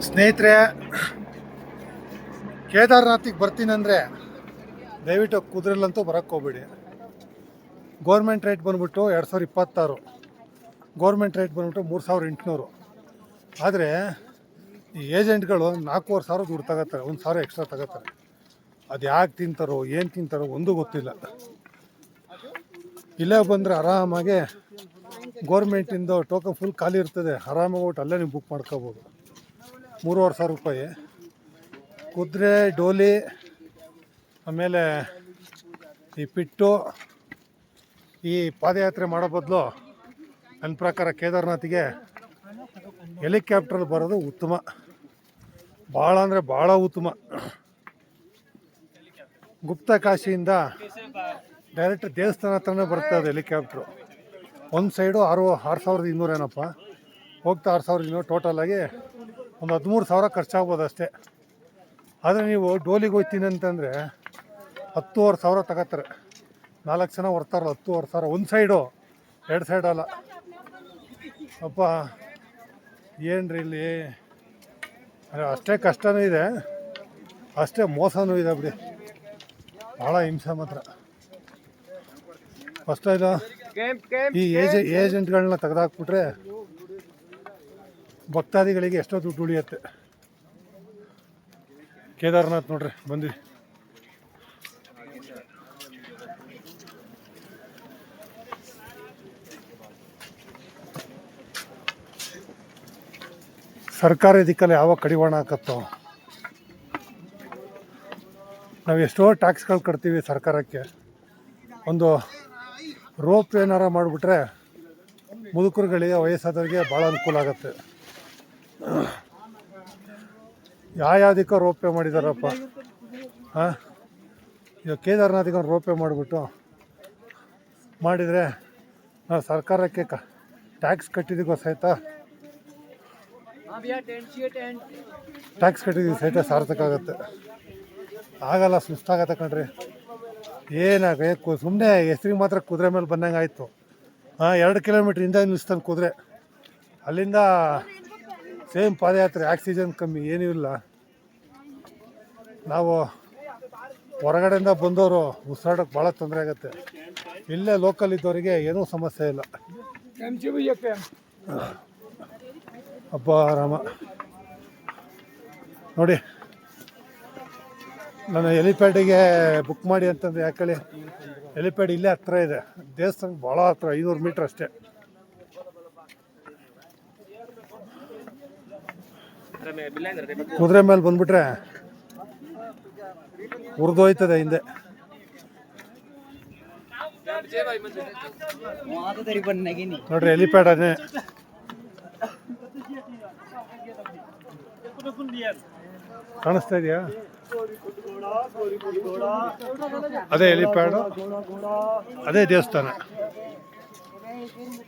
ಸ್ನೇಹಿತರೆ, ಕೇದಾರ್ನಾಥಿಗೆ ಬರ್ತೀನಂದರೆ ದಯವಿಟ್ಟು ಕುದುರೆಲ್ಲಂತೂ ಬರೋಕ್ಕೆ ಹೋಗ್ಬೇಡಿ. ಗೋರ್ಮೆಂಟ್ ರೇಟ್ ಬಂದ್ಬಿಟ್ಟು 2026, ಗೋರ್ಮೆಂಟ್ ರೇಟ್ ಬಂದ್ಬಿಟ್ಟು 3800. ಆದರೆ ಈ ಏಜೆಂಟ್ಗಳು 4500 ದುಡ್ಡು ತಗೋತಾರೆ, 1000 ಎಕ್ಸ್ಟ್ರಾ ತಗೋತಾರೆ. ಅದು ಯಾಕೆ ತಿಂತಾರೋ ಏನು ತಿಂತಾರೋ ಒಂದೂ ಗೊತ್ತಿಲ್ಲ. ಇಲ್ಲೇ ಬಂದರೆ ಆರಾಮಾಗೆ ಗೋರ್ಮೆಂಟಿಂದ ಟೋಕನ್ ಫುಲ್ ಖಾಲಿ ಇರ್ತದೆ, ಆರಾಮಾಗಿ ಹೋಗ್ಬಿಟ್ಟು ಅಲ್ಲೇ ನೀವು ಬುಕ್ ಮಾಡ್ಕೋಬೋದು. 3500 ರೂಪಾಯಿ ಕುದುರೆ, ಡೋಲಿ, ಆಮೇಲೆ ಈ ಪಿಟ್ಟು. ಈ ಪಾದಯಾತ್ರೆ ಮಾಡೋ ಬದಲು ನನ್ನ ಪ್ರಕಾರ ಕೇದಾರ್ನಾಥಿಗೆ ಹೆಲಿಕಾಪ್ಟ್ರಲ್ಲಿ ಬರೋದು ಉತ್ತಮ, ಭಾಳ ಅಂದರೆ ಭಾಳ ಉತ್ತಮ. ಗುಪ್ತ ಕಾಶಿಯಿಂದ ಡೈರೆಕ್ಟ್ ದೇವಸ್ಥಾನ ಹತ್ರನೇ ಬರ್ತದೆ ಹೆಲಿಕಾಪ್ಟ್ರು. ಒಂದು ಸೈಡು 6200 ಏನಪ್ಪ, ಹೋಗ್ತಾ 6200, ಟೋಟಲಾಗಿ ಒಂದು 13000 ಖರ್ಚಾಗ್ಬೋದು ಅಷ್ಟೇ. ಆದರೆ ನೀವು ಡೋಲಿಗೆ ಹೋಗ್ತೀನಿ ಅಂತಂದರೆ 10500 ತಗೋತಾರೆ. 4 ಜನ ಬರ್ತಾರಲ್ಲ, 10500 ಒಂದು ಸೈಡು, 2 ಸೈಡ್ ಅಲ್ಲ. ಅಪ್ಪ ಏನ್ರಿ ಇಲ್ಲಿ ಅಷ್ಟೇ ಕಷ್ಟನೂ ಇದೆ, ಅಷ್ಟೇ ಮೋಸನೂ ಇದೆ ಬಿಡಿ. ಭಾಳ ಹಿಂಸೆ ಮಾತ್ರ. ಫಸ್ಟ್ ಇದು ಈ ಏಜೆಂಟ್ಗಳನ್ನ ತೆಗೆದಾಕ್ಬಿಟ್ರೆ ಭಕ್ತಾದಿಗಳಿಗೆ ಎಷ್ಟೋ ದುಡ್ಡು ಉಳಿಯುತ್ತೆ. ಕೇದಾರ್ನಾಥ್ ನೋಡ್ರಿ ಬಂದ್ವಿ. ಸರ್ಕಾರಿ ದಿಕ್ಕಲ್ಲಿ ಯಾವಾಗ ಕಡಿವಾಣ ಹಾಕತ್ತೋ. ನಾವು ಎಷ್ಟೋ ಟ್ಯಾಕ್ಸ್ಗಳು ಕಟ್ತೀವಿ ಸರ್ಕಾರಕ್ಕೆ. ಒಂದು ರೋಪ್ ಏನಾರ ಮಾಡಿಬಿಟ್ರೆ ಮುದುಕರುಗಳಿಗೆ, ವಯಸ್ಸಾದವ್ರಿಗೆ ಭಾಳ ಅನುಕೂಲ ಆಗುತ್ತೆ. ಯಾವ್ಯಾವುದಕ್ಕೋ ರೋಪೇ ಮಾಡಿದಾರಪ್ಪ. ಹಾಂ, ಈಗ ಕೇದಾರ್ನಾಥಿಗೆ ಒಂದು ರೋಪೇ ಮಾಡಿಬಿಟ್ಟು ಮಾಡಿದರೆ ನಾವು ಸರ್ಕಾರಕ್ಕೆ ಟ್ಯಾಕ್ಸ್ ಕಟ್ಟಿದ್ದಕ್ಕೂ ಸಹಿತ ಸಾರ್ಥಕ ಆಗುತ್ತೆ. ಆಗಲ್ಲ, ಸುಸ್ತಾಗತ್ತೆ ಕಣ್ರಿ. ಏನಾಗ ಸುಮ್ಮನೆ ಹೆಸ್ರಿಗೆ ಮಾತ್ರ ಕುದುರೆ ಮೇಲೆ ಬಂದಂಗೆ ಆಯಿತು. 2 ಕಿಲೋಮೀಟ್ರ್ ಹಿಂದೆ ನಿಲ್ಲಿಸ್ತಾನೆ ಕುದುರೆ. ಅಲ್ಲಿಂದ ಸೇಮ್ ಪಾದಯಾತ್ರೆ, ಆಕ್ಸಿಜನ್ ಕಮ್ಮಿ, ಏನೂ ಇಲ್ಲ. ನಾವು ಹೊರಗಡೆಯಿಂದ ಬಂದವರು ಉಸಿರಾಡೋಕ್ಕೆ ಭಾಳ ತೊಂದರೆ ಆಗುತ್ತೆ. ಇಲ್ಲೇ ಲೋಕಲ್ ಇದ್ದವರಿಗೆ ಏನೂ ಸಮಸ್ಯೆ ಇಲ್ಲ. ಹಬ್ಬ ರಾಮ ನೋಡಿ. ನಾನು ಹೆಲಿಪ್ಯಾಡಿಗೆ ಬುಕ್ ಮಾಡಿ ಅಂತಂದರೆ ಯಾಕೇಳಿ, ಹೆಲಿಪ್ಯಾಡ್ ಇಲ್ಲೇ ಹತ್ರ ಇದೆ, ದೇವಸ್ಥಾನಕ್ಕೆ ಭಾಳ ಹತ್ರ, 500 ಮೀಟ್ರ್ ಅಷ್ಟೇ. ಕುದುರೆ ಮೇಲೆ ಬಂದ್ಬಿಟ್ರೆ ಉರಿದೋಯ್ತದೆ ಹಿಂದೆ. ನೋಡ್ರಿ ಹೆಲಿಪ್ಯಾಡ್ ಅದೇ ಕಾಣಿಸ್ತಾ ಇದೆಯಾ? ಅದೇ ಹೆಲಿಪ್ಯಾಡು, ಅದೇ ದೇವಸ್ಥಾನ.